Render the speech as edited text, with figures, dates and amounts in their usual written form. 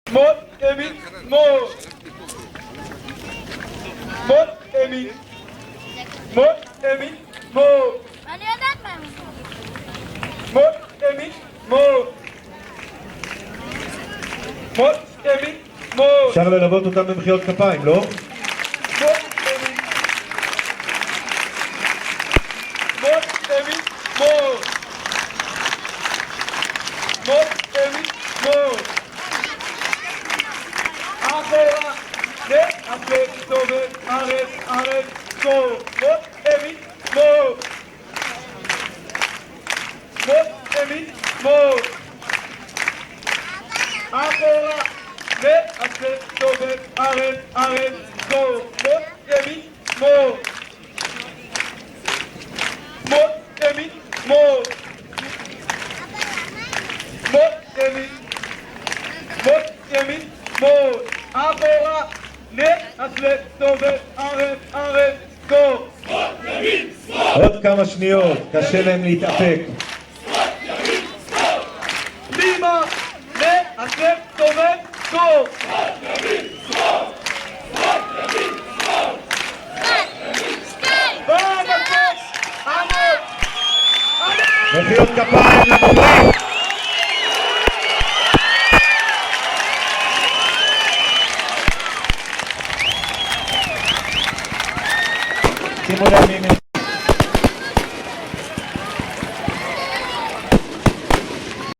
שמאל, ימין, שמאל. שמאל, ימין. שמאל, ימין, שמאל. אני יודעת מה הם שמאל, ימין, שמאל. שמאל, ימין, שמאל. אפשר ללוות אותם במחיאות כפיים, לא? שמאל, ימין. שמאל, ימין, שמאל. שמאל, ימין, שמאל. אחורה, ואחרי, סובב, ארץ, ארץ, שמאל. שמאל, ימין, שמאל. שמאל, ימין, שמאל. אחורה, ואחרי, סובב, ארץ, ארץ, שמאל. שמאל, ימין, שמאל. שמאל, ימין, שמאל. שמאל, ימין. שמאל, ימין, שמאל. אחורה, ואחרי, סובב, ארץ, ארץ, שמאל. עוד כמה שניות, קשה להם להתאפק. פנימה, ואחרי, סובב, שמאל. במקום, עמוד. מחיאות כפיים למורים. שימו לב מי